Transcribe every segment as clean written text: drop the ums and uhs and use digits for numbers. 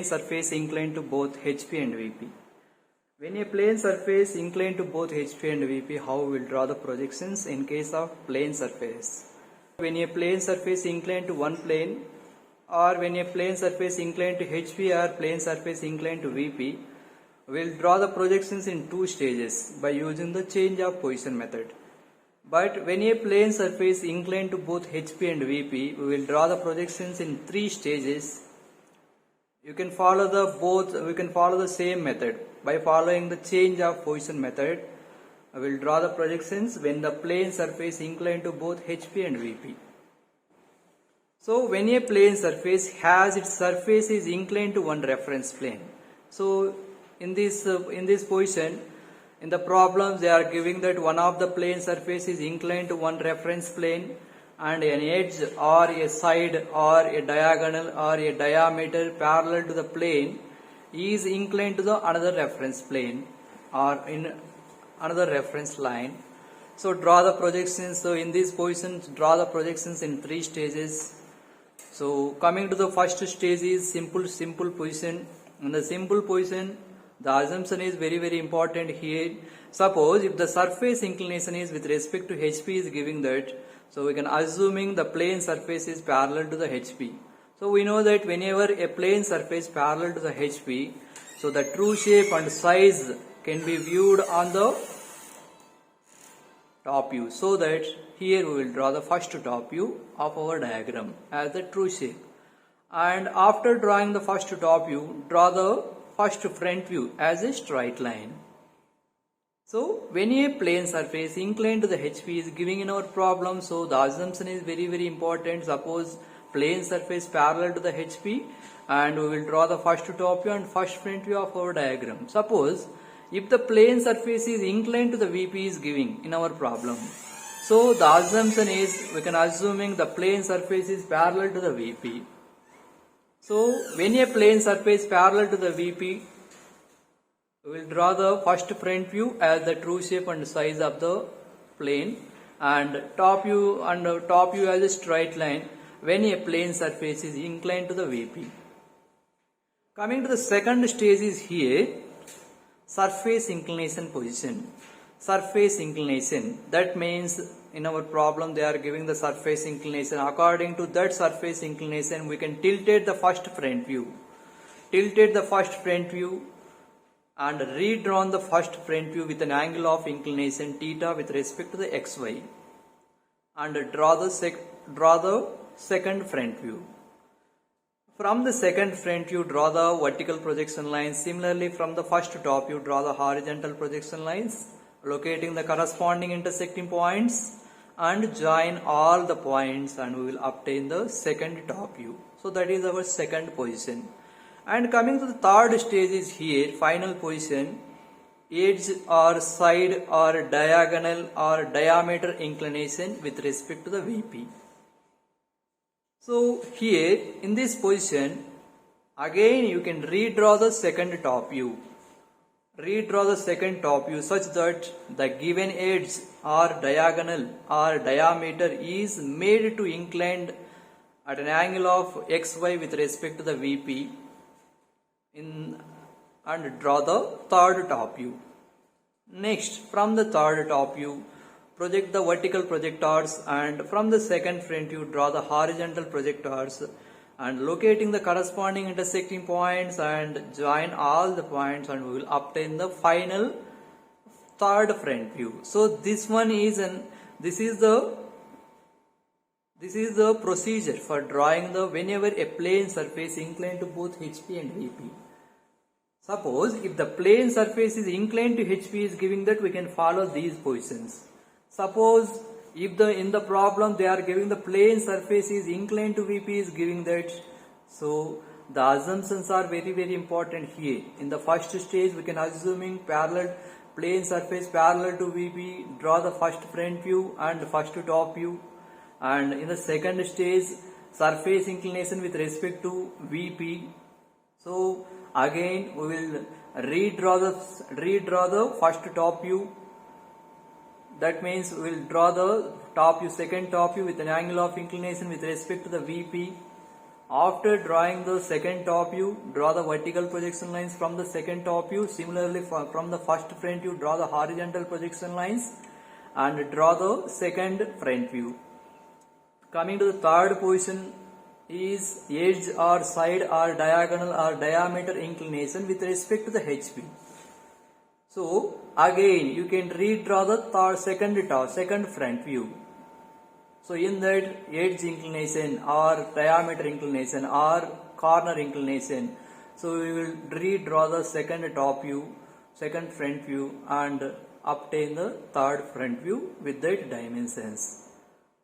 surface inclined to both HP and VP. When a plane surface inclined to both HP and VP, how we will draw the projections in case of plane surface? When a plane surface inclined to one plane, or when a plane surface inclined to HP or plane surface inclined to VP, we will draw the projections in two stages by using the change of position method. But when a plane surface inclined to both HP and VP, we will draw the projections in three stages. We can follow the same method by following the change of position method. I will draw the projections when the plane surface inclined to both HP and VP. So when a plane surface has its surface is inclined to one reference plane. So in this position, in the problems they are giving that one of the plane surface is inclined to one reference plane and an edge or a side or a diagonal or a diameter parallel to the plane is inclined to the another reference plane or in another reference line. So draw the projections. So in this position, draw the projections in three stages. So coming to the first stage is simple position. In the simple position, the assumption is very important here. Suppose if the surface inclination is with respect to HP is giving that, so we can assuming the plane surface is parallel to the HP. So we know that whenever a plane surface parallel to the HP, so the true shape and size can be viewed on the top view. So that here we will draw the first top view of our diagram as the true shape. And after drawing the first top view, draw the first front view as a straight line. So when a plane surface inclined to the HP is giving in our problem, so the assumption is very important. Suppose plane surface parallel to the HP and we will draw the first top view and first front view of our diagram. Suppose if the plane surface is inclined to the VP is giving in our problem. So the assumption is we can assuming the plane surface is parallel to the VP. So when a plane surface parallel to the VP, we will draw the first front view as the true shape and size of the plane and top view as a straight line when a plane surface is inclined to the VP. Coming to the second stage is here, surface inclination position. Surface inclination, that means in our problem they are giving the surface inclination. According to that surface inclination, we can tilted the first front view. Tilted the first front view and redrawn the first front view with an angle of inclination theta with respect to the xy. And draw the second front view. From the second front view, draw the vertical projection lines. Similarly, from the first top view, draw the horizontal projection lines, locating the corresponding intersecting points and join all the points and we will obtain the second top view. So that is our second position. And coming to the third stage is here, final position, edge or side or diagonal or diameter inclination with respect to the VP. So here in this position, again you can redraw the second top view. Redraw the second top view such that the given edge or diagonal or diameter is made to inclined at an angle of xy with respect to the VP and draw the third top view. Next, from the third top view, project the vertical projectors and from the second front view, draw the horizontal projectors and locating the corresponding intersecting points and join all the points and we will obtain the final third front view. So this is the procedure for drawing the whenever a plane surface inclined to both HP and VP. Suppose if the plane surface is inclined to HP is giving that, we can follow these positions. Suppose if in the problem they are giving the plane surface is inclined to VP is giving that, so the assumptions are very important here. In the first stage we can assuming plane surface parallel to VP, draw the first front view and first top view, and in the second stage surface inclination with respect to VP. So again we will redraw the first top view. That means we will draw the top view, second top view with an angle of inclination with respect to the VP After drawing the second top view, draw the vertical projection lines from the second top view. Similarly, from the first front view, draw the horizontal projection lines and draw the second front view. Coming to the third position is edge or side or diagonal or diameter inclination with respect to the HP. So again you can redraw the second front view. So in that edge inclination or diameter inclination or corner inclination, so we will redraw the second top view, second front view and obtain the third front view with that dimensions.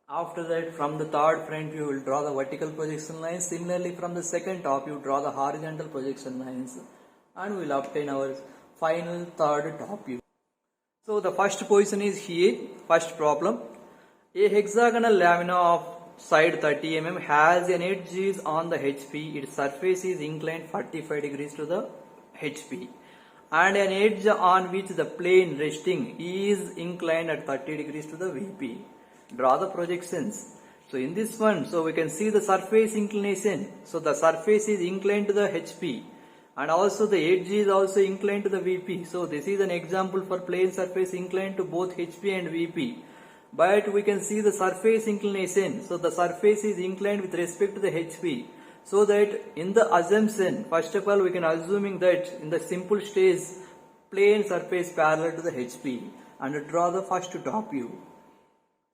After that, from the third front view, we will draw the vertical projection lines. Similarly, from the second top view, draw the horizontal projection lines and we will obtain our final third top view. So the first position is here, first problem. A hexagonal lamina of side 30 mm has an edge is on the HP. Its surface is inclined 45 degrees to the HP. And an edge on which the plane resting is inclined at 30 degrees to the VP. Draw the projections. So in this one, so we can see the surface inclination. So the surface is inclined to the HP and also the edge is also inclined to the VP. So this is an example for plane surface inclined to both HP and VP. But we can see the surface inclination. So the surface is inclined with respect to the HP. So that in the assumption, first of all we can assuming that in the simple stage plane surface parallel to the HP and draw the first top view.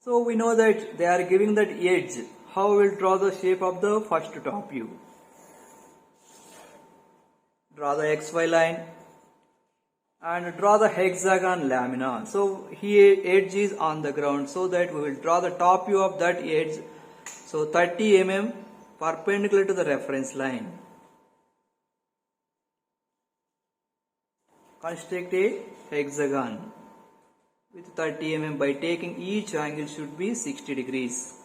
So we know that they are giving that edge. How we will draw the shape of the first top view? Draw the XY line and draw the hexagon lamina. So here edge is on the ground, so that we will draw the top view of that edge. So 30 mm perpendicular to the reference line. Construct a hexagon with 30 mm by taking each angle should be 60 degrees.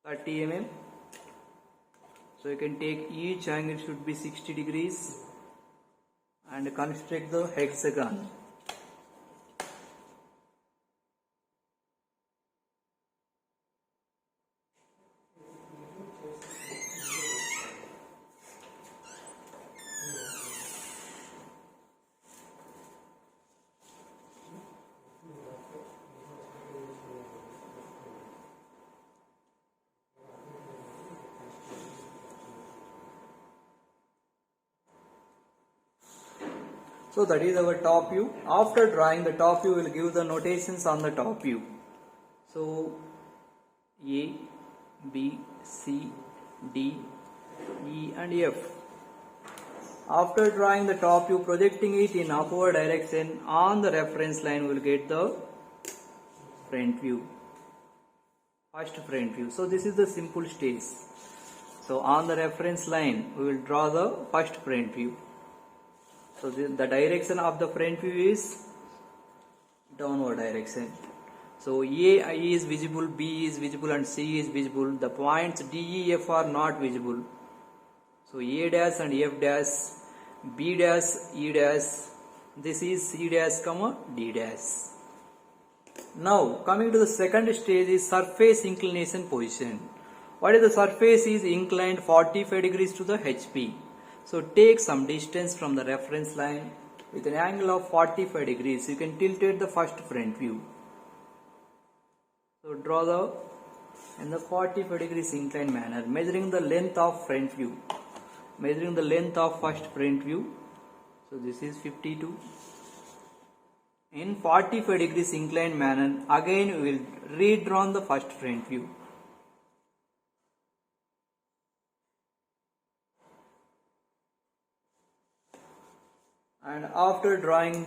Mm. So you can take each angle should be 60 degrees and construct the hexagon. So that is our top view. After drawing the top view, we will give the notations on the top view. So A, B, C, D, E and F. After drawing the top view, projecting it in upward direction on the reference line, we will get the front view. First front view. So this is the simple stage. So on the reference line, we will draw the first front view. So the direction of the front view is downward direction. So A is visible, B is visible and C is visible. The points D, E, F are not visible. So A dash and F dash, B dash, E dash. This is C dash, D dash. Now coming to the second stage is surface inclination position. What is the surface is inclined 45 degrees to the HP. So take some distance from the reference line with an angle of 45 degrees. You can tilt the first front view. So draw in the 45 degrees inclined manner, measuring the length of front view. Measuring the length of first front view. So this is 52. In 45 degrees inclined manner, again we will redraw the first front view. And after drawing,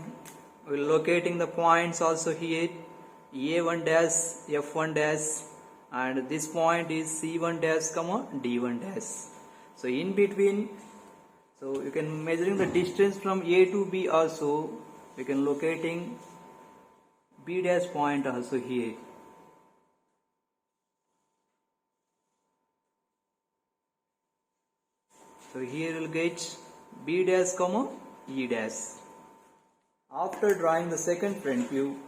we will locating the points also here, A1 dash, F1 dash, and this point is C1 dash, D1 dash. So in between, so you can measuring the distance from A to B also, we can locating B dash point also here. So here we'll get B dash comma E dash. After drawing the second front view,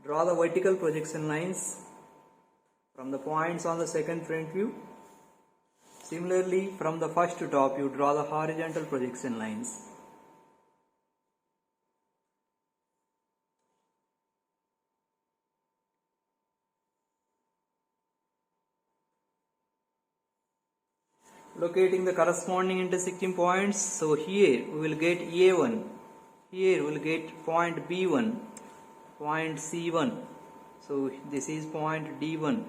draw the vertical projection lines from the points on the second front view. Similarly, from the first to top, you draw the horizontal projection lines. Locating the corresponding intersecting points. So here we will get A1. Here we will get point B1, point C1. So this is point D1,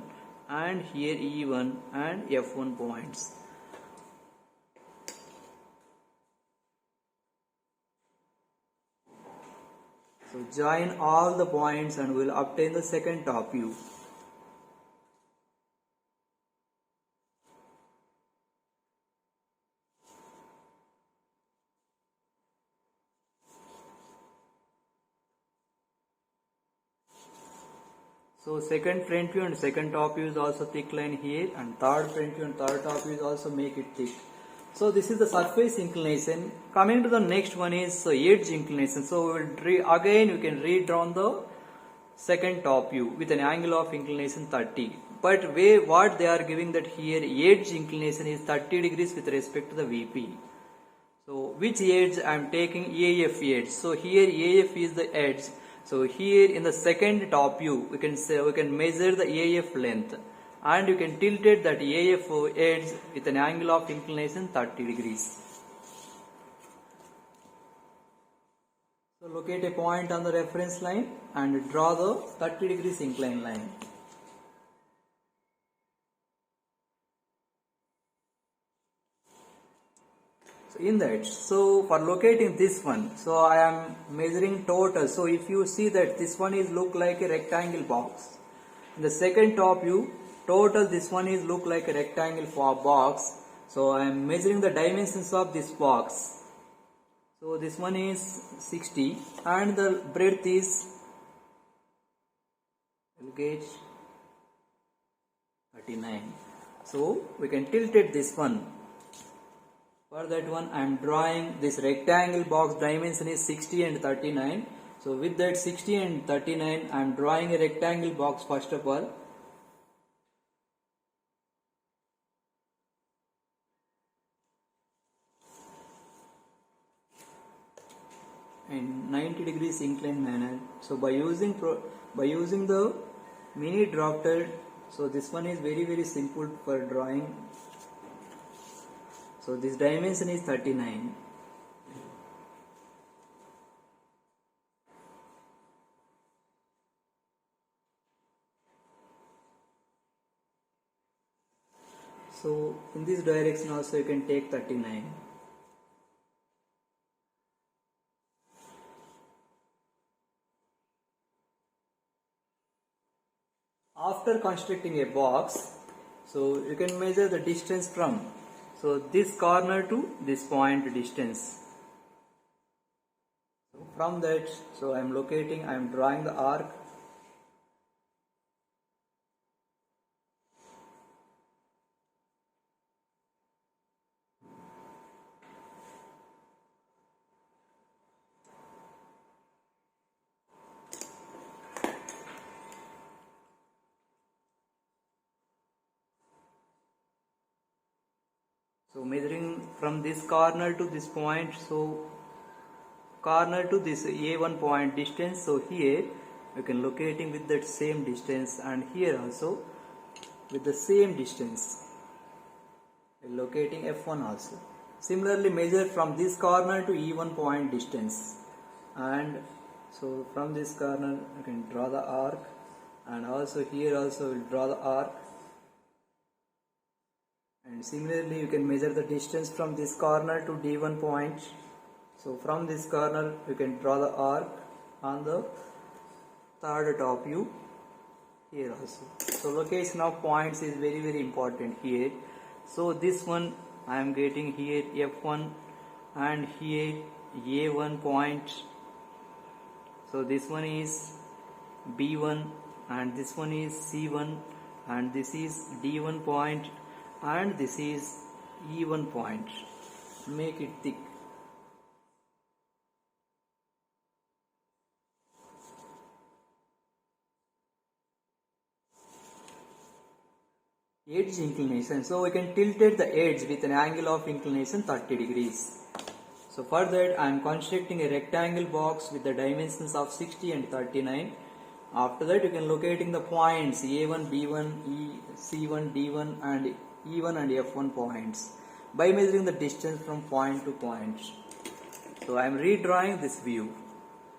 and here E1 and F1 points. So join all the points and we will obtain the second top view. So second front view and second top view is also thick line here, and third front view and third top view is also make it thick. So this is the surface inclination. Coming to the next one is edge inclination. So we will again you can redraw the second top view with an angle of inclination 30. But what they are giving that here edge inclination is 30 degrees with respect to the VP. So which edge I am taking? AF edge. So here AF is the edge. So here in the second top view we can measure the AF length, and you can tilt it that AF edge with an angle of inclination 30 degrees. So locate a point on the reference line and draw the 30 degrees incline line. So in that, so for locating this one, so I am measuring total. So if you see that this one is look like a rectangle box. In the second top view, total this one is look like a rectangle box. So I am measuring the dimensions of this box. So this one is 60 and the breadth is, we'll get 39. So we can tilt it this one. For that one I am drawing this rectangle box, dimension is 60 and 39. So with that 60 and 39 I am drawing a rectangle box first of all. In 90 degrees inclined manner. So by using the mini drafter, so this one is very simple for drawing. So this dimension is 39. So in this direction also you can take 39. After constructing a box, so you can measure the distance from, so this corner to this point distance. So from that, so I am drawing the arc. So measuring from this corner to this point, so corner to this A1 point distance, so here you can locating with that same distance, and here also with the same distance, locating F1 also. Similarly measure from this corner to E1 point distance, and so from this corner you can draw the arc, and also here also will draw the arc. And similarly you can measure the distance from this corner to D1 point. So from this corner you can draw the arc on the third top view here also. So location of points is very important here. So this one I am getting here F1 and here A1 point. So this one is B1, and this one is C1, and this is D1 point, and this is E1 point. Make it thick. Edge inclination. So we can tilt the edge with an angle of inclination 30 degrees. So for that I am constructing a rectangle box with the dimensions of 60 and 39. After that you can locating the points A1, B1, C1, D1 and E1 and F1 points by measuring the distance from point to point. So I am redrawing this view.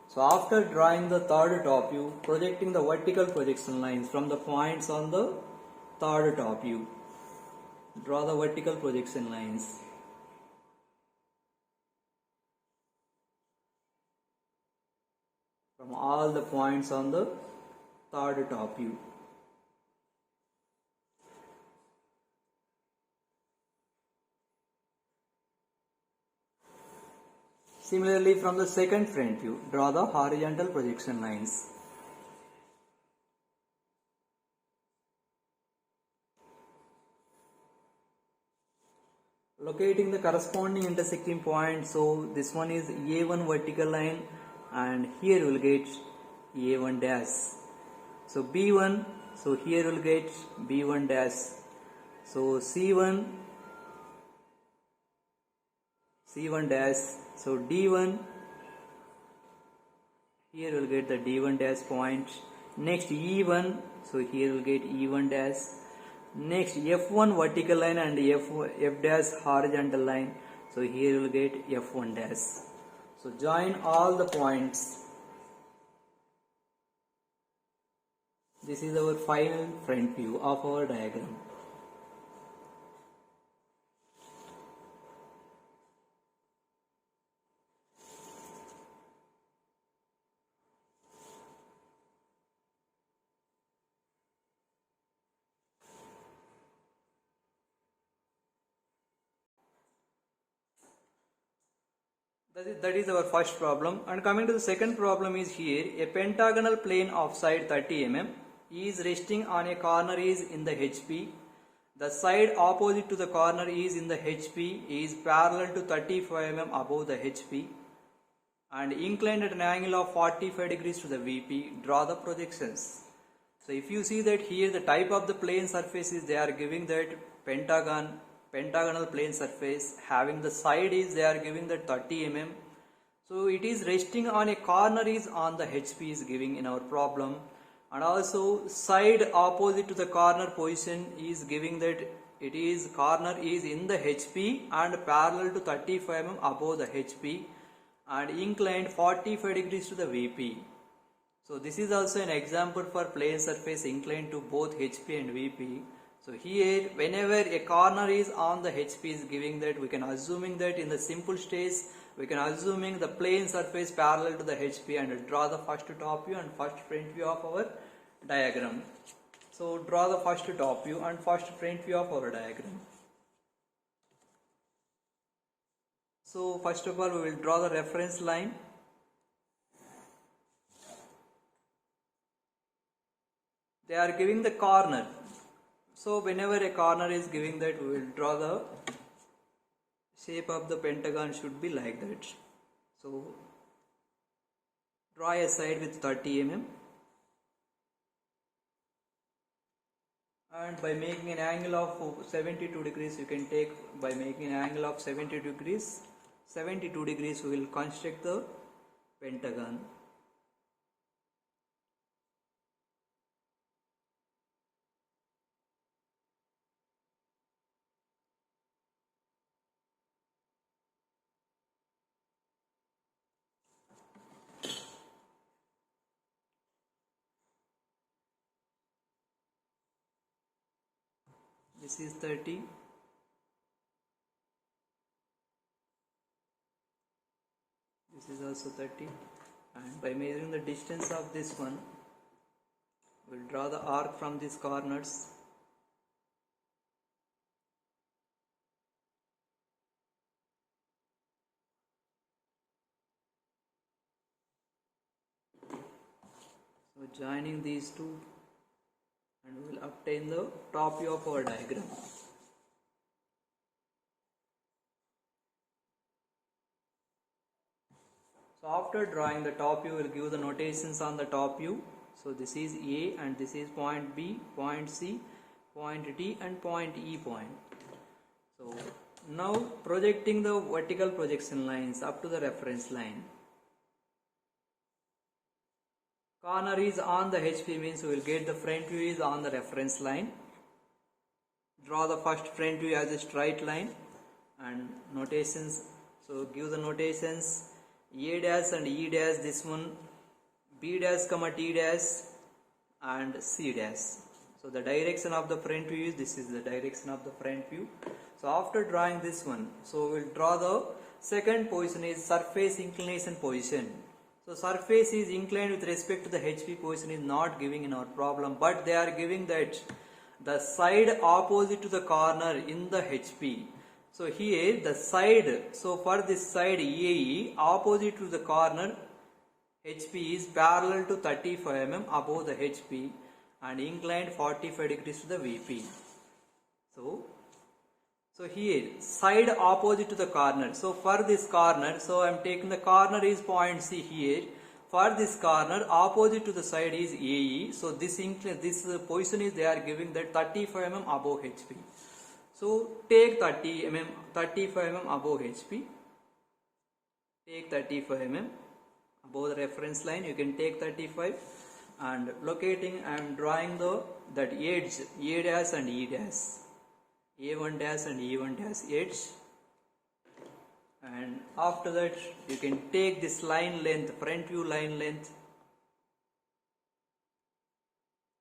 So after drawing the third top view, projecting the vertical projection lines from the points on the third top view. Draw the vertical projection lines. From all the points on the third top view. Similarly, from the second front view, draw the horizontal projection lines. Locating the corresponding intersecting point, so this one is A1 vertical line, and here you will get A1 dash. So B1, so here you will get B1 dash. So C1 dash. So D1, here you will get the D1 dash point. Next E1, so here you will get E1 dash. Next F1 vertical line and F dash horizontal line, so here you will get F1 dash. So join all the points. This is our final front view of our diagram. That is our first problem. And coming to the second problem is here, a pentagonal plane of side 30 mm is resting on a corner is in the HP. The side opposite to the corner is in the HP is parallel to 35 mm above the HP and inclined at an angle of 45 degrees to the VP. Draw the projections. So if you see that here the type of the plane surface is they are giving that pentagonal plane surface, having the side is they are giving that 30 mm. So it is resting on a corner is on the HP is giving in our problem, and also side opposite to the corner position is giving that it is corner is in the HP and parallel to 35 mm above the HP and inclined 45 degrees to the VP. So this is also an example for plane surface inclined to both HP and VP. So here whenever a corner is on the HP is giving that, we can assuming that in the simple stage we can assuming the plane surface parallel to the HP and draw the first top view and first front view of our diagram. So draw the first top view and first front view of our diagram. So first of all we will draw the reference line. They are giving the corner. So whenever a corner is giving that, we will draw the shape of the pentagon should be like that. So draw a side with 30 mm and by making an angle of 72 degrees you can take by making an angle of 72 degrees we will construct the pentagon. This is 30. This is also 30. And by measuring the distance of this one, we will draw the arc from these corners. So joining these two, and we will obtain the top view of our diagram. So after drawing the top view, we will give the notations on the top view. So this is A and this is point B, point C, point D and point E point. So now projecting the vertical projection lines up to the reference line. Corner is on the HP means we will get the front view is on the reference line. Draw the first front view as a straight line and notations. So give the notations A dash and E dash, this one B dash comma T dash and C dash. So the direction of the front view is, this is the direction of the front view. So after drawing this one, so we will draw the second position is surface inclination position. So surface is inclined with respect to the HP position is not giving in our problem, but they are giving that the side opposite to the corner in the HP. So here the side, so for this side EAE opposite to the corner HP is parallel to 35 mm above the HP and inclined 45 degrees to the VP. So here side opposite to the corner. So for this corner, so I am taking the corner is point C here. For this corner opposite to the side is AE. So this position is they are giving that 35 mm above HP. So take 35 mm above HP. Take 35 mm above the reference line. You can take 35 and locating. I am drawing that edge A dash and E dash. A1 dash and E1 dash edge, and after that you can take this line length, front view line length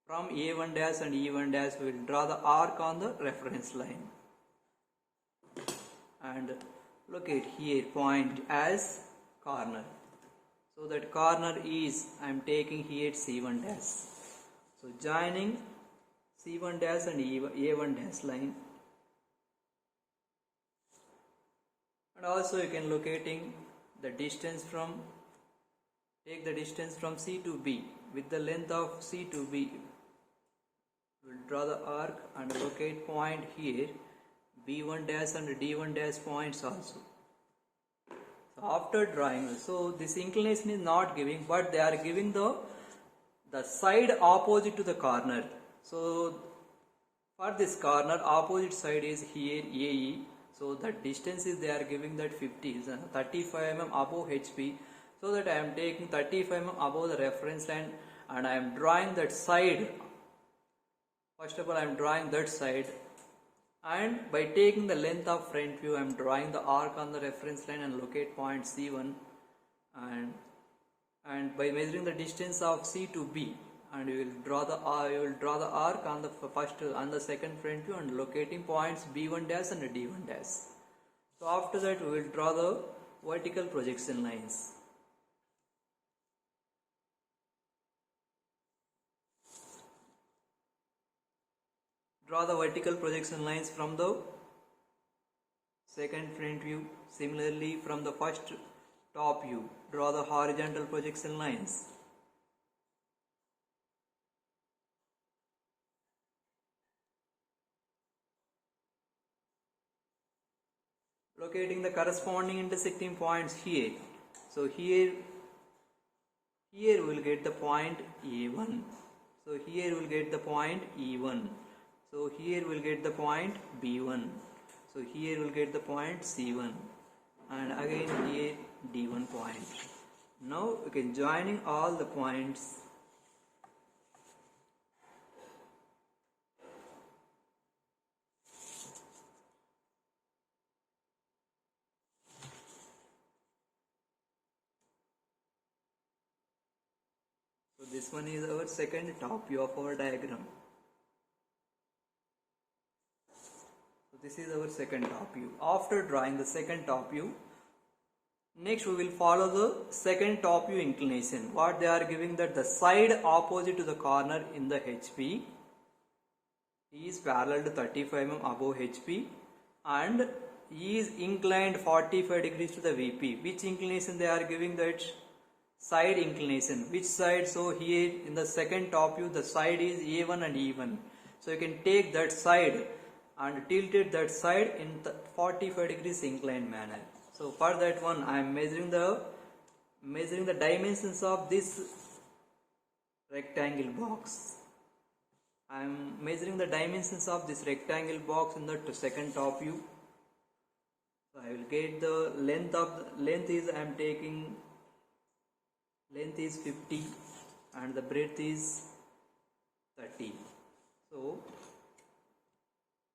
from A1 dash and E1 dash. We will draw the arc on the reference line and locate here point as corner. So that corner is, I am taking here C1 dash. So joining C1 dash and A1 dash line. And also you can locating the distance from, take the distance from C to B with the length of C to B. We will draw the arc and locate point here B1 dash and D1 dash points also. So after drawing, so this inclination is not giving, but they are giving the side opposite to the corner. So for this corner opposite side is here AE. So that distance is they are giving that 35 mm above HP. So that I am taking 35 mm above the reference line and I am drawing that side. First of all I am drawing that side, and by taking the length of front view I am drawing the arc on the reference line and locate point C1, and by measuring the distance of C to B, and you will draw the arc on the first the second front view and locating points B1 dash and D1 dash. So after that we will draw the vertical projection lines. Draw the vertical projection lines from the second front view. Similarly from the first top view, draw the horizontal projection lines. Locating the corresponding intersecting points here. So here we will get the point A1. So here we will get the point E1. So here we will get the point B1. So here we will get the point C1. And again here D1 point. Now we can joining all the points. So this one is our second top view of our diagram. So this is our second top view. After drawing the second top view, next we will follow the second top view inclination. What they are giving that the side opposite to the corner in the HP is parallel to 35 mm above HP and is inclined 45 degrees to the VP. Which inclination they are giving that? side inclination. Which side? So here in the second top view, the side is A1 and E1. So you can take that side and tilt it that side in the 45 degrees inclined manner. So for that one, I am measuring the dimensions of this rectangle box. I am measuring the dimensions of this rectangle box in the second top view. So I will get the length is I am taking length is 50 and the breadth is 30. So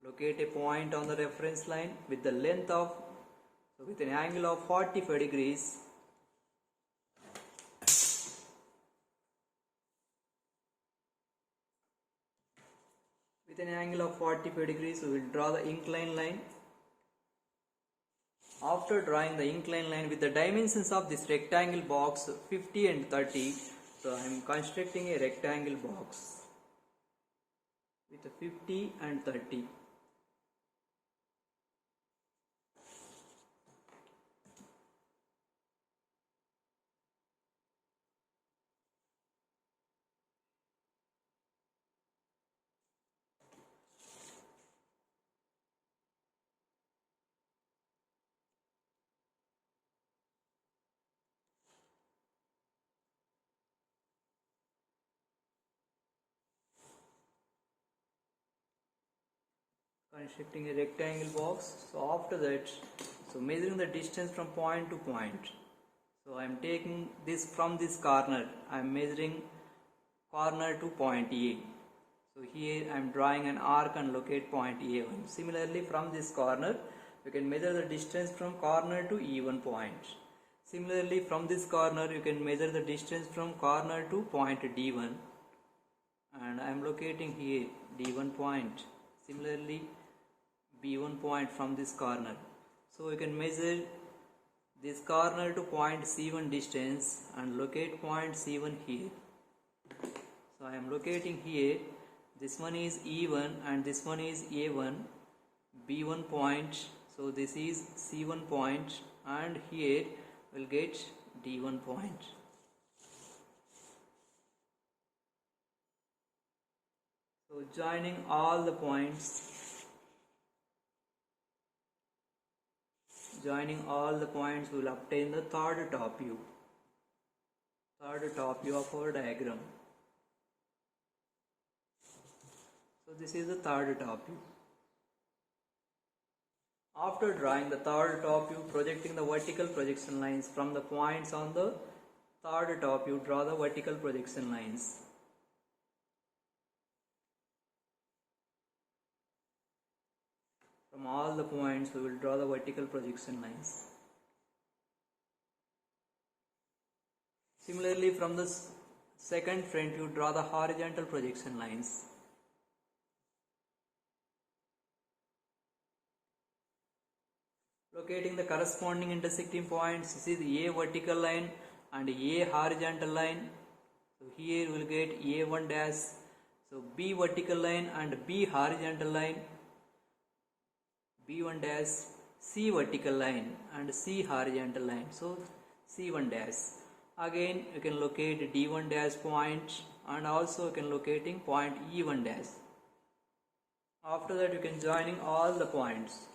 locate a point on the reference line with the length of, so with an angle of 45 degrees. With an angle of 45 degrees, we will draw the inclined line. After drawing the inclined line with the dimensions of this rectangle box 50 and 30, so I am constructing a rectangle box with 50 and 30. Constructing a rectangle box. So after that, so measuring the distance from point to point. So I am taking this from this corner. I am measuring corner to point A. So here I am drawing an arc and locate point A1. Similarly, from this corner, you can measure the distance from corner to E1 point. Similarly, from this corner, you can measure the distance from corner to point D1. And I am locating here D1 point. Similarly, B1 point from this corner. So you can measure this corner to point C1 distance and locate point C1 here. So I am locating here, this one is E1 and this one is A1, B1 point. So this is C1 point and here we'll get D1 point. So joining all the points, we will obtain the third top view of our diagram. So this is the third top view. After drawing the third top view, projecting the vertical projection lines from the points on the third top view, draw the vertical projection lines. From all the points, we will draw the vertical projection lines. Similarly, from the second front view, draw the horizontal projection lines. Locating the corresponding intersecting points, this is A vertical line and A horizontal line. So here we will get A1 dash. So B vertical line and B horizontal line. B1 dash, C vertical line and C horizontal line. So C1 dash. Again you can locate D1 dash point and also you can locating point E1 dash. After that you can joining all the points.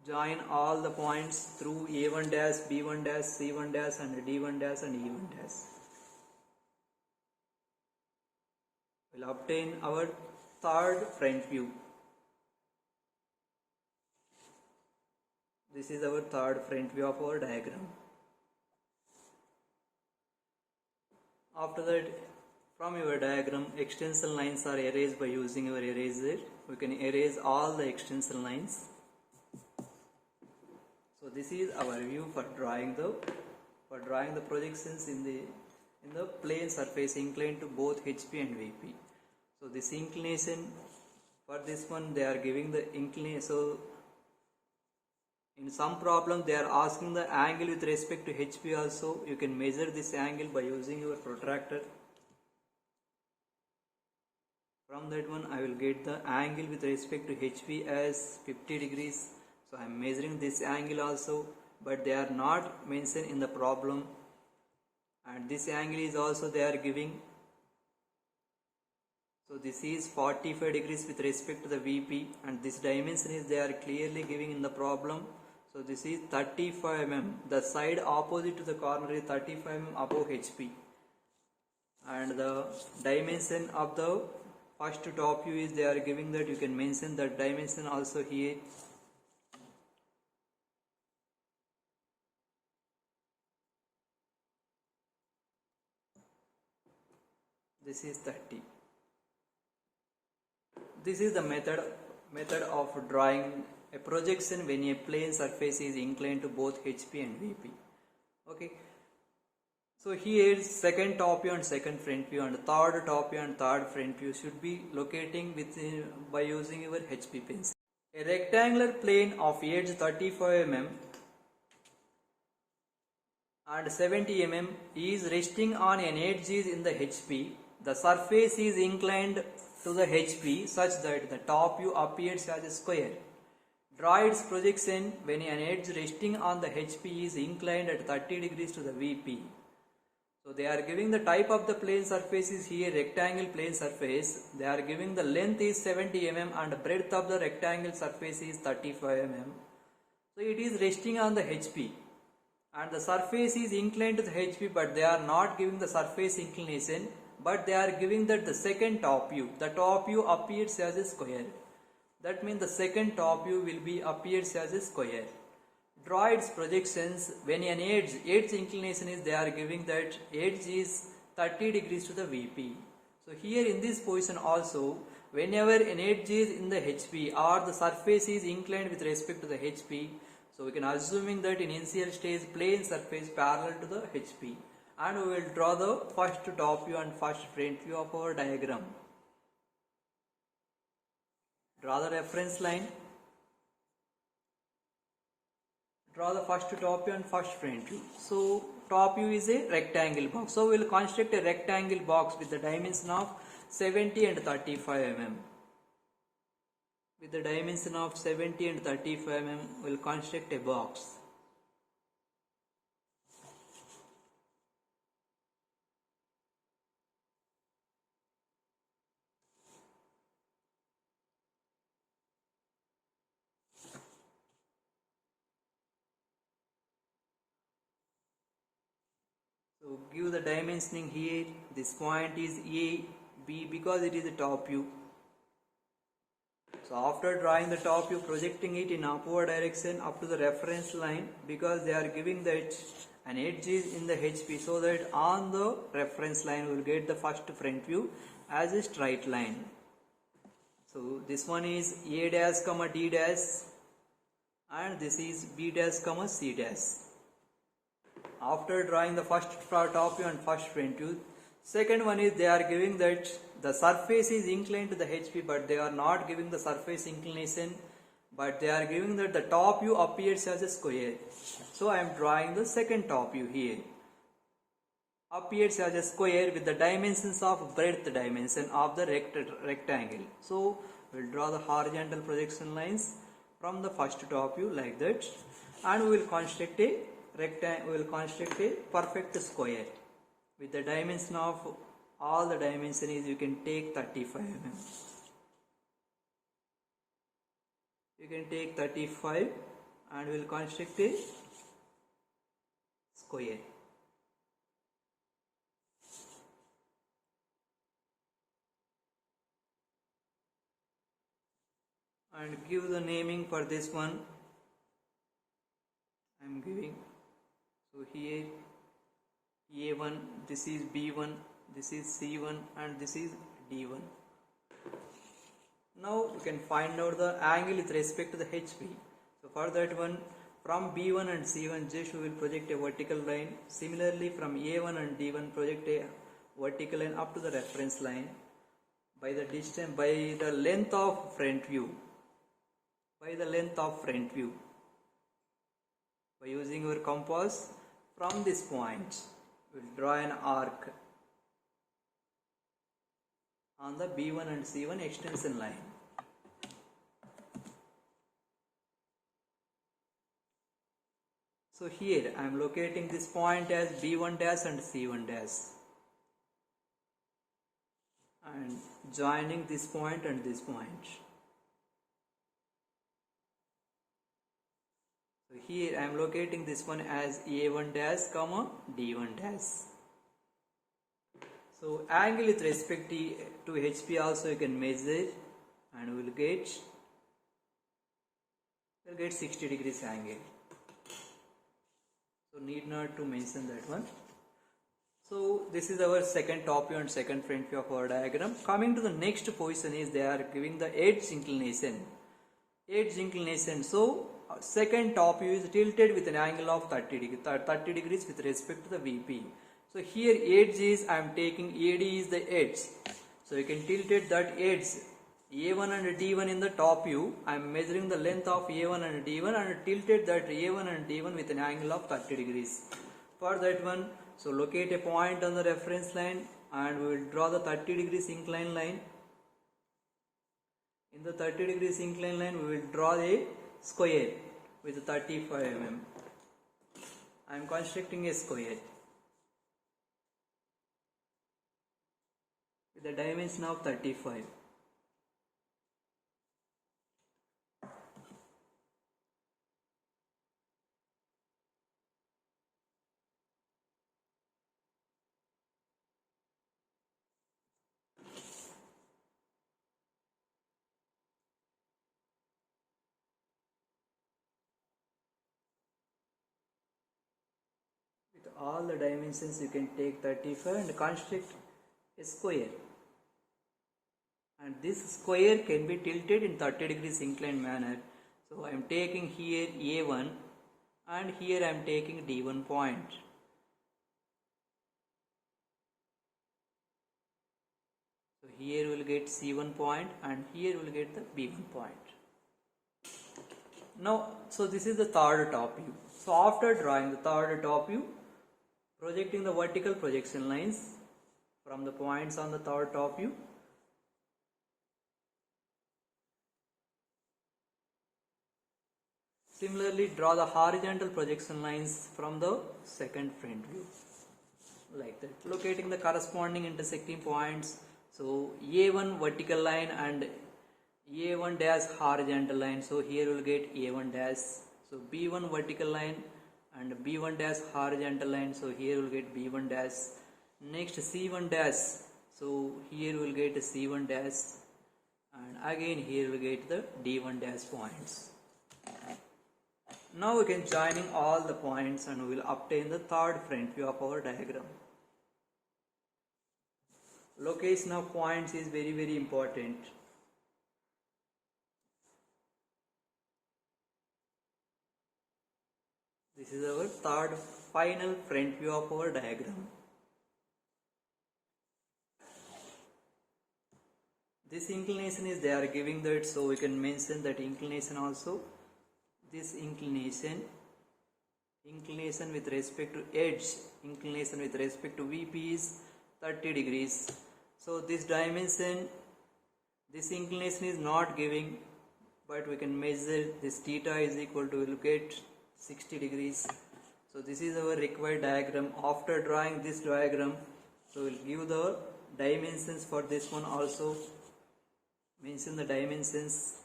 Join all the points through A1 dash, B1 dash, C1 dash and D1 dash and E1 dash. We'll obtain our third front view. This is our third front view of our diagram. After that, from your diagram, extension lines are erased by using your eraser. We can erase all the extension lines. So this is our view for drawing the projections in the plane surface inclined to both HP and VP. So this inclination, for this one they are giving the inclination. So in some problem they are asking the angle with respect to HP also. You can measure this angle by using your protractor. From that one I will get the angle with respect to HP as 50 degrees. So I am measuring this angle also. but they are not mentioned in the problem. And this angle is also they are giving. So this is 45 degrees with respect to the VP, and this dimension is they are clearly giving in the problem. So this is 35 mm. The side opposite to the corner is 35 mm above HP. And the dimension of the first top view is they are giving that, you can mention that dimension also here. This is 30. This is the method of drawing a projection when a plane surface is inclined to both HP and VP. Okay. So here second top view and second front view and third top view and third front view should be locating by using your HP pencil. A rectangular plane of edge 35 mm and 70 mm is resting on an edge in the HP. The surface is inclined to the HP such that the top view appears as a square. Draw its projection when an edge resting on the HP is inclined at 30 degrees to the VP. So they are giving the type of the plane surface is here rectangle plane surface. They are giving the length is 70 mm and breadth of the rectangle surface is 35 mm. So it is resting on the HP and the surface is inclined to the HP, but they are not giving the surface inclination, but they are giving that the second top view. The top view appears as a square. That means the second top view will be appears as a square. Draw its projections when an edge inclination is they are giving that edge is 30 degrees to the VP. So here in this position also, whenever an edge is in the HP or the surface is inclined with respect to the HP, so we can assuming that in initial stage plane surface parallel to the HP, and we will draw the first top view and first front view of our diagram. Draw the reference line. Draw the first top view and first front view. So top view is a rectangle box. So we will construct a rectangle box with the dimension of 70 and 35 mm. With the dimension of 70 and 35 mm, we will construct a box. So give the dimensioning here. This point is A, B because it is the top view. So after drawing the top view, projecting it in upward direction up to the reference line, because they are giving that an edge is in the HP, so that on the reference line we will get the first front view as a straight line. So this one is A dash comma D dash and this is B dash comma C dash. After drawing the first top view and first front view, second one is they are giving that the surface is inclined to the HP, but they are not giving the surface inclination, but they are giving that the top view appears as a square. So I am drawing the second top view here. Appears as a square with the dimensions of breadth dimension of the rectangle. So we will draw the horizontal projection lines from the first top view like that, and we will construct a perfect square with the dimension of all the dimension is you can take 35 mm. You can take 35 and we will construct a square. And give the naming for this one. I am giving. So here A1, this is B1, this is C1 and this is D1. Now we can find out the angle with respect to the HP. So for that one, from B1 and C1 just we will project a vertical line. Similarly from A1 and D1 project a vertical line up to the reference line by the distance, by the length of front view. By the length of front view. By using your compass, from this point we will draw an arc on the B1 and C1 extension line. So here I am locating this point as B1 dash and C1 dash and joining this point and this point. So here I am locating this one as A1 dash comma D1 dash. So angle with respect to HP also you can measure and we will get 60 degrees angle. So need not to mention that one. So this is our second top view and second front view of our diagram. Coming to the next position is they are giving the edge inclination. Edge inclination. So second top view is tilted with an angle of 30 degrees with respect to the VP. So here edge is I am taking AD is the edge. So you can tilt it that edge A1 and D1 in the top view. I am measuring the length of A1 and D1 and tilted that A1 and D1 with an angle of 30 degrees. For that one, so locate a point on the reference line and we will draw the 30 degrees inclined line. In the 30 degrees inclined line we will draw a square with 35 mm. I am constructing a square with a dimension of 35. With all the dimensions you can take 35 and construct a square. And this square can be tilted in 30 degrees inclined manner. So I am taking here A1 and here I am taking D1 point. So here we will get C1 point and here we will get the B1 point. Now, so this is the third top view. So after drawing the third top view, projecting the vertical projection lines from the points on the third top view. Similarly, draw the horizontal projection lines from the second front view, like that. Locating the corresponding intersecting points. So A1 vertical line and A1 dash horizontal line. So here we will get A1 dash. So B1 vertical line and B1 dash horizontal line. So here we will get B1 dash. Next C1 dash. So here we will get C1 dash. And again here we will get the D1 dash points. Now we can joining all the points and we will obtain the third front view of our diagram. Location of points is very important. This is our third final front view of our diagram. This inclination is they are giving that, so we can mention that inclination also. This inclination with respect to edge, inclination with respect to VP is 30 degrees. So this dimension, this inclination is not giving, but we can measure this theta is equal to, look at 60 degrees. So this is our required diagram. After drawing this diagram, so we'll give the dimensions for this one also. Mention the dimensions.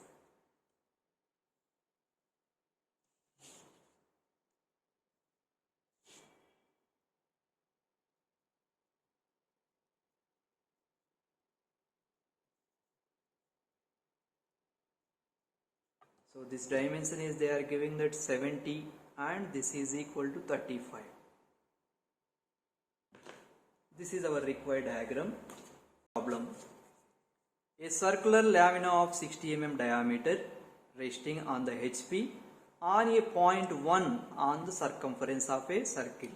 So this dimension is they are giving that 70 and this is equal to 35. This is our required diagram. Problem. A circular lamina of 60 mm diameter resting on the HP on a point 1 on the circumference of a circle.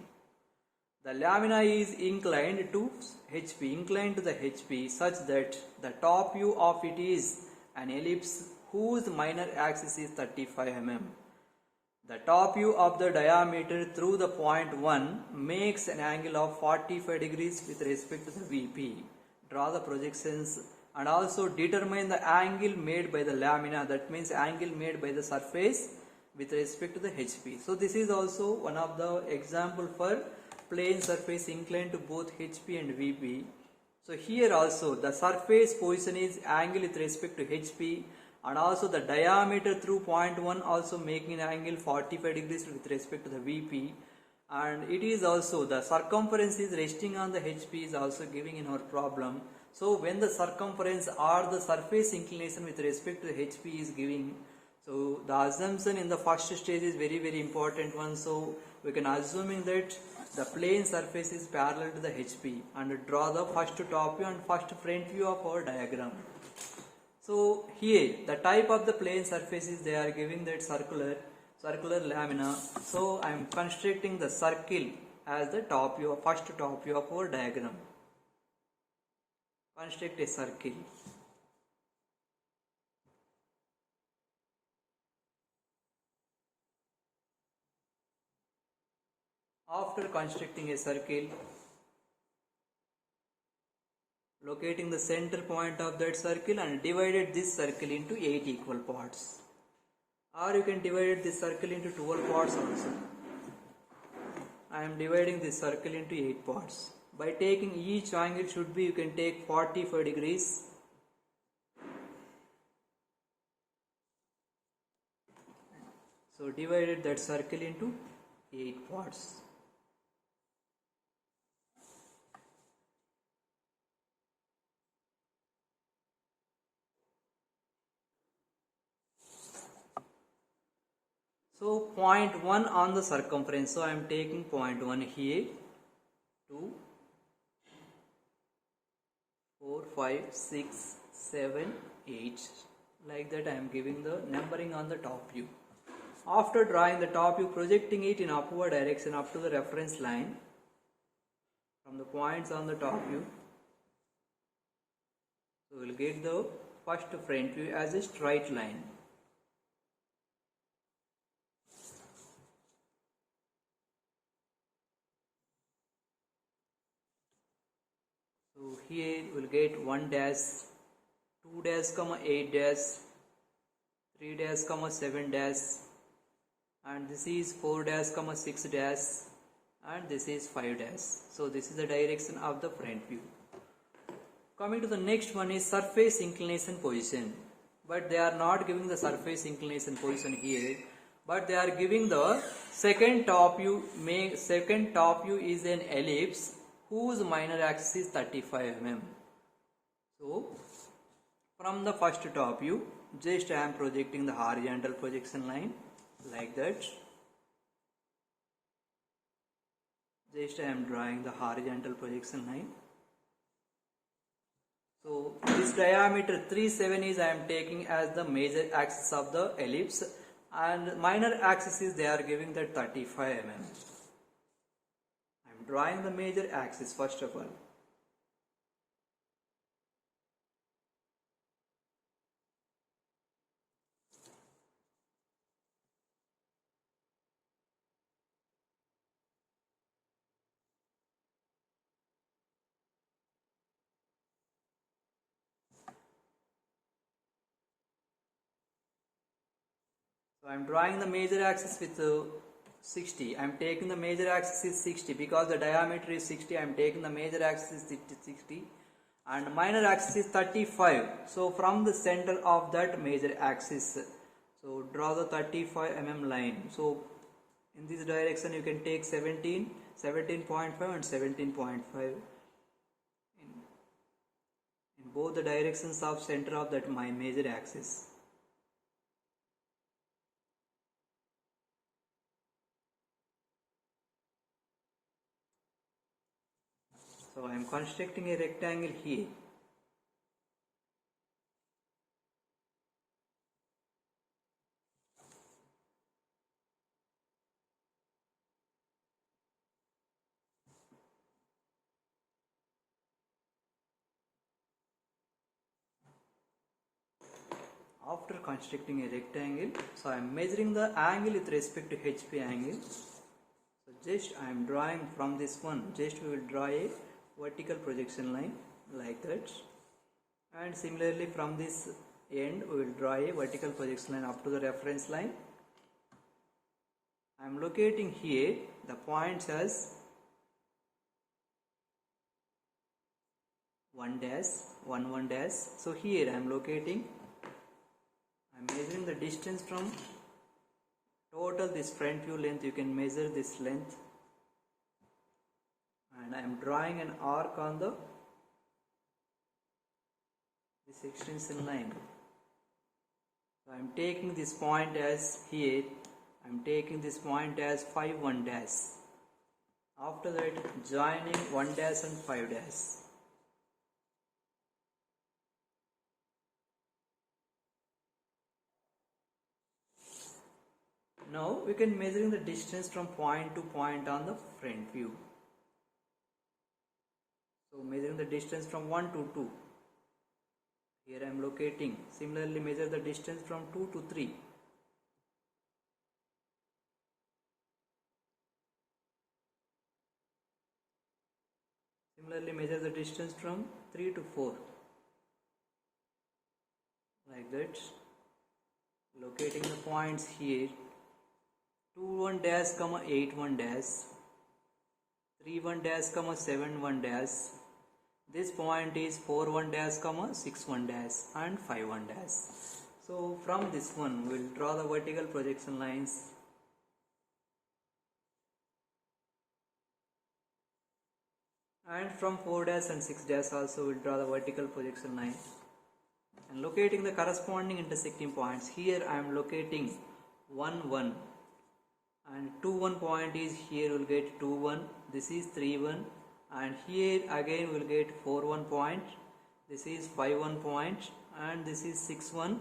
The lamina is inclined to the HP such that the top view of it is an ellipse whose minor axis is 35 mm. The top view of the diameter through the point 1 makes an angle of 45 degrees with respect to the VP. Draw the projections and also determine the angle made by the lamina, that means angle made by the surface with respect to the HP. So this is also one of the example for plane surface inclined to both HP and VP. So here also the surface position is angle with respect to HP, and also the diameter through point 1 also making an angle 45 degrees with respect to the VP, and it is also the circumference is resting on the HP is also giving in our problem. So when the circumference or the surface inclination with respect to the HP is giving, so the assumption in the first stage is very important one. So we can assuming that the plane surface is parallel to the HP, and draw the first top view and first front view of our diagram. So here the type of the plane surface is they are giving that circular lamina. So I am constructing the circle as the top view, first top view of our diagram. Construct a circle. After constructing a circle, locating the center point of that circle and divided this circle into 8 equal parts. Or you can divide this circle into 12 parts also. I am dividing this circle into 8 parts. By taking each angle should be, you can take 45 degrees. So divided that circle into 8 parts. So point 1 on the circumference. So I am taking point 1 here. 2, 4, 5, 6, 7, 8. Like that I am giving the numbering on the top view. After drawing the top view, projecting it in upward direction up to the reference line from the points on the top view. So we will get the first front view as a straight line. So here we will get 1 dash, 2 dash, 8 dash, 3 dash, 7 dash, and this is 4 dash, 6 dash, and this is 5 dash. So this is the direction of the front view. Coming to the next one is surface inclination position, but they are not giving the surface inclination position here, but they are giving the second top view. Second top view is an ellipse whose minor axis is 35 mm. So from the first top view, just I am projecting the horizontal projection line like that. Just I am drawing the horizontal projection line. So this diameter 37 is I am taking as the major axis of the ellipse, and minor axis is they are giving that 35 mm. I am drawing the major axis first of all. So I am drawing the major axis with 60. I am taking the major axis is 60 because the diameter is 60. I am taking the major axis is 60 and minor axis is 35. So from the center of that major axis, so draw the 35 mm line. So in this direction you can take 17, 17.5 and 17.5 in both the directions of center of that my major axis. So I am constructing a rectangle here. After constructing a rectangle, so I am measuring the angle with respect to HP angle. So just I am drawing from this one, just we will draw a vertical projection line like that, and similarly from this end we will draw a vertical projection line up to the reference line. I am locating here the points as 1 dash, 1 1 dash. So here I am locating, I am measuring the distance from total this front view length. You can measure this length, and I am drawing an arc on this extension line. So I am taking this point as here, I am taking this point as 5 1 dash. After that, joining 1 dash and 5 dash. Now we can measuring the distance from point to point on the front view. So measuring the distance from 1 to 2. Here I am locating. Similarly, measure the distance from 2 to 3. Similarly, measure the distance from 3 to 4. Like that. Locating the points here. 2 1 dash, 8 1 dash. 3 1 dash, 7 1 dash. This point is 4 1 dash, 6 1 dash and 5 1 dash. So from this one we will draw the vertical projection lines. And from 4 dash and 6 dash also we will draw the vertical projection line. And locating the corresponding intersecting points. Here I am locating 1 1. And 2 1 point is here, we will get 2 1. This is 3 1. And here again we will get 4 1 point. This is 5 1 point. And this is 6 1.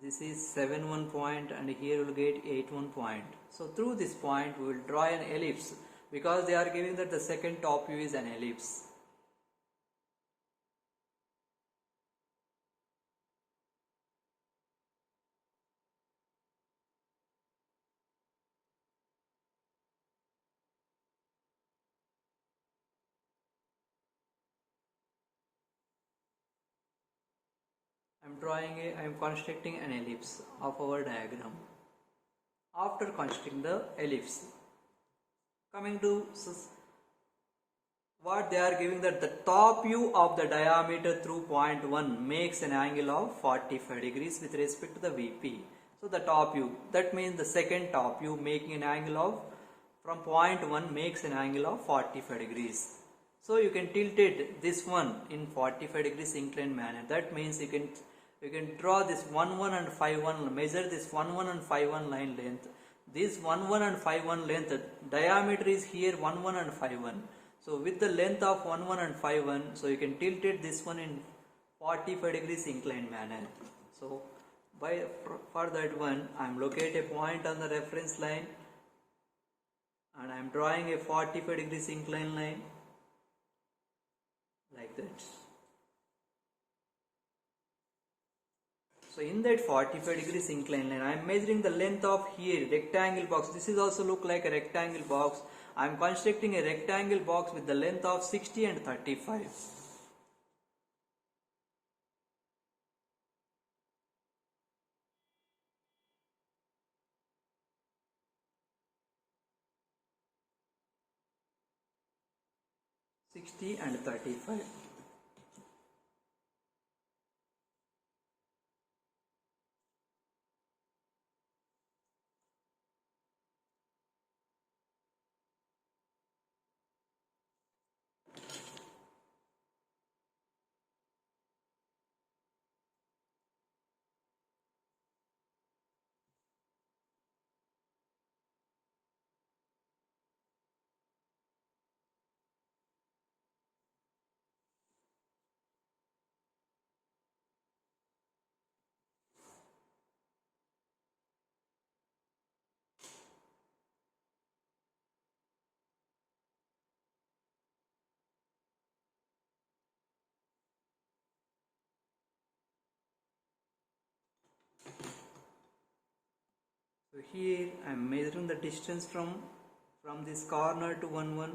This is 7 1 point. And here we will get 8 1 point. So through this point we will draw an ellipse, because they are giving that the second top view is an ellipse. I am constructing an ellipse of our diagram. After constructing the ellipse, coming to what they are giving, that the top view of the diameter through point 1 makes an angle of 45 degrees with respect to the VP. So the top view, that means the second top view making an angle of, from point 1 makes an angle of 45 degrees. So you can tilt it this one in 45 degrees inclined manner. That means you can draw this 1 1 and 5 1, measure this 1 1 and 5 1 line length. This 1 1 and 5 1 length, diameter is here 1 1 and 5 1. So with the length of 1 1 and 5 1, so you can tilt it this one in 45 degrees inclined manner. So for that one, I am locating a point on the reference line, and I am drawing a 45 degrees inclined line like that. So in that 45 degrees inclined line, I am measuring the length of here rectangle box. This is also look like a rectangle box. I am constructing a rectangle box with the length of 60 and 35. And 35. So here I am measuring the distance from this corner to 1 1.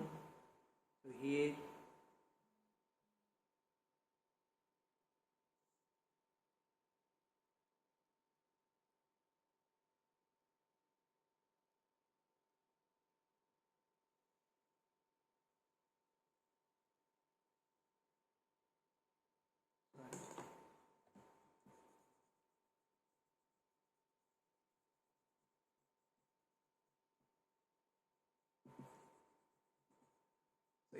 So here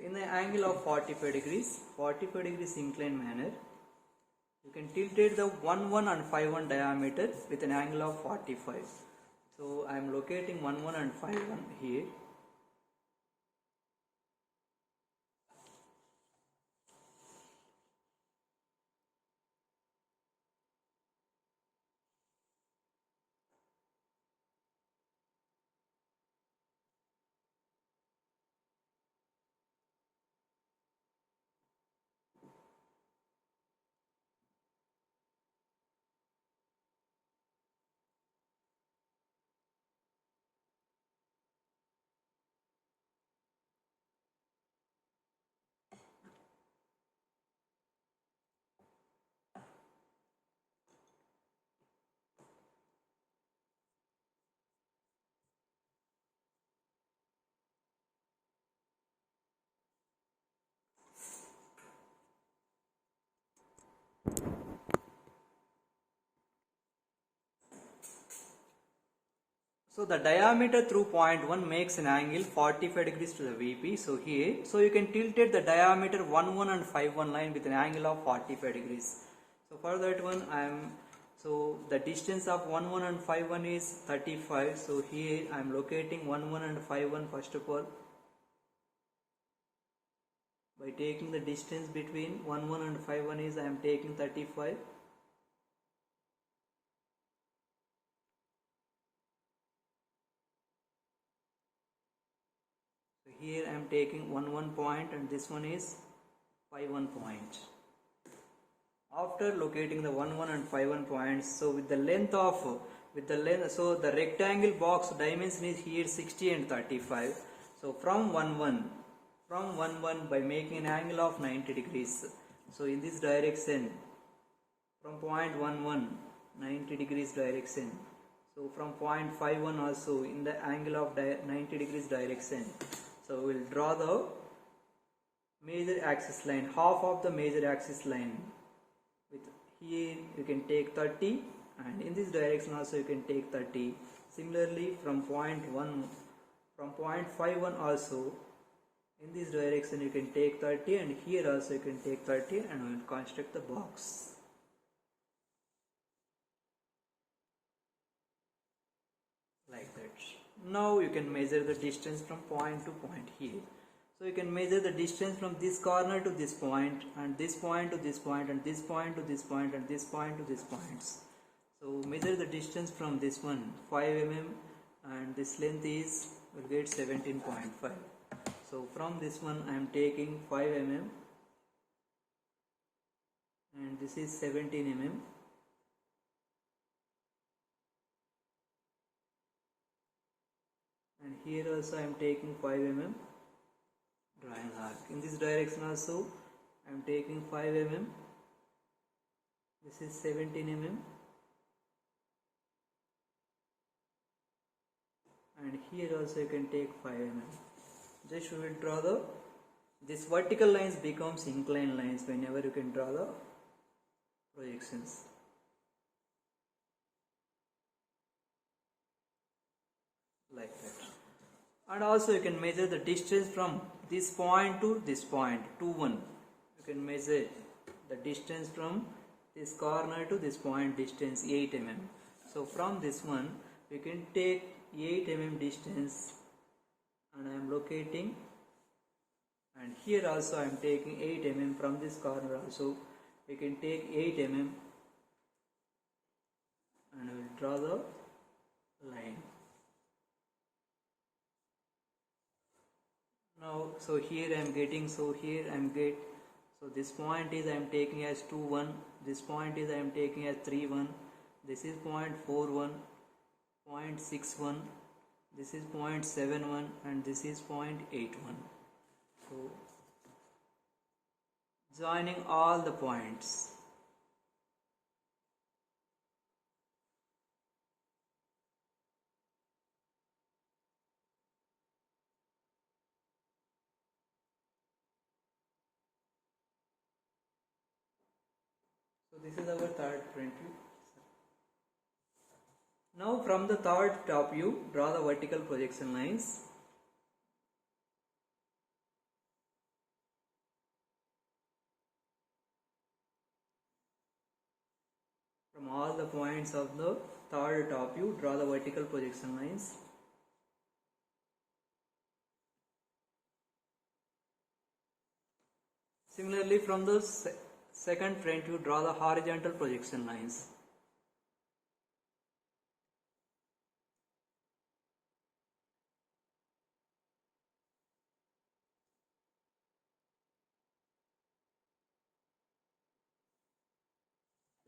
in an angle of 45 degrees inclined manner, you can tilt the 1 and 5 diameter with an angle of 45. So I am locating 1 and 5 here. So the diameter through point 1 makes an angle 45 degrees to the VP. So here, so you can tilt the diameter 1 and 5 line with an angle of 45 degrees. So for that one so the distance of 1 and 5 is 35. So here I am locating 1 and 5 first of all. By taking the distance between 1 and 5 is I am taking 35. So here I am taking 1 point and this one is 5 point. After locating the 1 and 5 points, so so the rectangle box dimension is here 60 and 35. So from 1 by making an angle of 90 degrees. So in this direction, from point 90 degrees direction. So from point 51 also in the angle of 90 degrees direction. So we will draw the major axis line, half of the major axis line. With here you can take 30 and in this direction also you can take 30. Similarly from point 51 also in this direction you can take 30 and here also you can take 30 and we will construct the box. Like that. Now you can measure the distance from point to point here. So you can measure the distance from this corner to this point and this point to this point and this point to this point and this point to this points. So measure the distance from this one 5 mm and this length is will get 17.5. So from this one I am taking 5 mm and this is 17 mm. And here also I am taking 5 mm. Drawing arc. In this direction also I am taking 5 mm. This is 17 mm. And here also you can take 5 mm. Just we will draw this vertical lines becomes inclined lines whenever you can draw the projections. Like that. And also you can measure the distance from this point to this point, 1. You can measure the distance from this corner to this point, distance 8 mm. So from this one you can take 8 mm distance and I am locating, and here also I am taking 8 mm from this corner also. You can take 8 mm and I will draw the line. Now so here I am getting, so this point is I am taking as 2 1, this point is I am taking as 3 1, this is 0.41, 0.61, this is 0.71 and this is 0.81. So joining all the points. So this is our third front view. Now from the third top view, draw the vertical projection lines. From all the points of the third top view, draw the vertical projection lines. Similarly, from the second front view, draw the horizontal projection lines.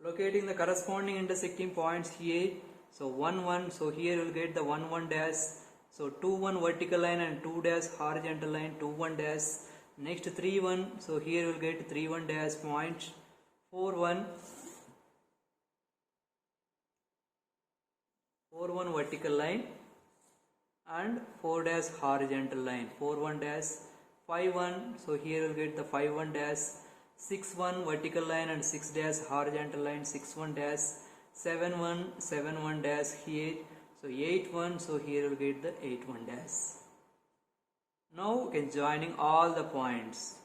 Locating the corresponding intersecting points here. So 1 1, so here you will get the 1 1 dash. So 2 1 vertical line and 2 dash horizontal line, 2 1 dash. Next 3 1, so here you will get 3 1 dash point. 4 1, 4 1 vertical line and 4 dash horizontal line, 4 1 dash. 5 1, so here you will get the 5 1 dash. 6 1 vertical line and 6 dash horizontal line, 6 1 dash. 7 1, 7 1 dash here. So 8 1, so here you will get the 8 1 dash. Now we can joining all the points.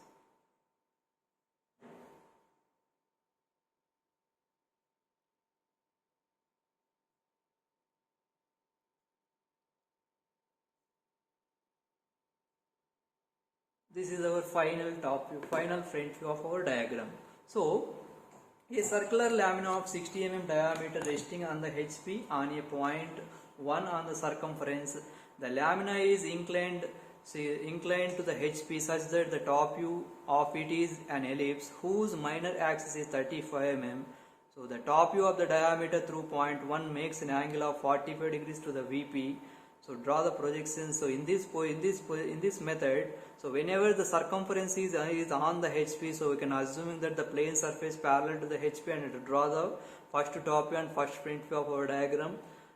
This is our final top view, final front view of our diagram. So, a circular lamina of 60 mm diameter resting on the HP on a point 1 on the circumference. The lamina is inclined to the HP such that the top view of it is an ellipse whose minor axis is 35 mm. So, the top view of the diameter through point 1 makes an angle of 45 degrees to the VP. So draw the projection. So in this method, so whenever the circumference is on the HP, so we can assuming that the plane surface parallel to the HP, and to draw the first top view and first front view of our diagram.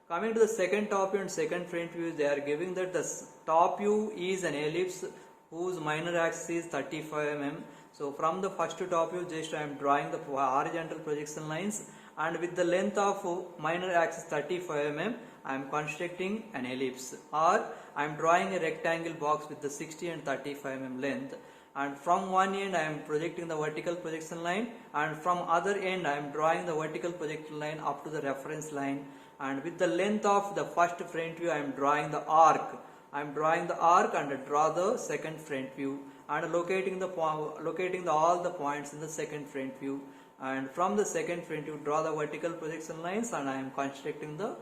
Coming to the second top view and second front view, they are giving that the top view is an ellipse whose minor axis is 35 mm. So from the first top view, just I am drawing the horizontal projection lines, and with the length of minor axis 35 mm, I am constructing an ellipse, or I am drawing a rectangle box with the 60 and 35 mm length, and from one end I am projecting the vertical projection line, and from other end I am drawing the vertical projection line up to the reference line, and with the length of the first front view I am drawing the arc. I am drawing the arc and draw the second front view, and locating all the points in the second front view, and from the second front view draw the vertical projection lines, and I am constructing the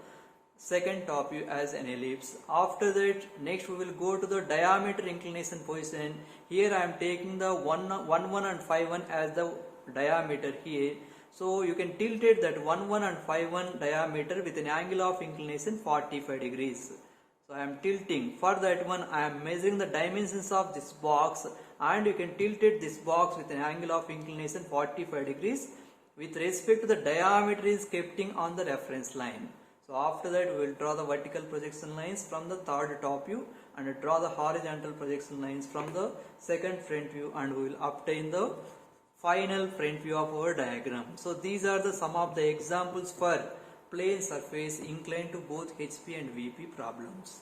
second top view as an ellipse. After that, next we will go to the diameter inclination position. Here I am taking the 1 1 and 5 1 as the diameter here. So you can tilt it that 1 1 and 5 1 diameter with an angle of inclination 45 degrees. So I am tilting. For that one I am measuring the dimensions of this box, and you can tilt it this box with an angle of inclination 45 degrees with respect to the diameter is kept on the reference line. So after that we will draw the vertical projection lines from the third top view, and draw the horizontal projection lines from the second front view, and we will obtain the final front view of our diagram. So these are the some of the examples for plane surface inclined to both HP and VP problems.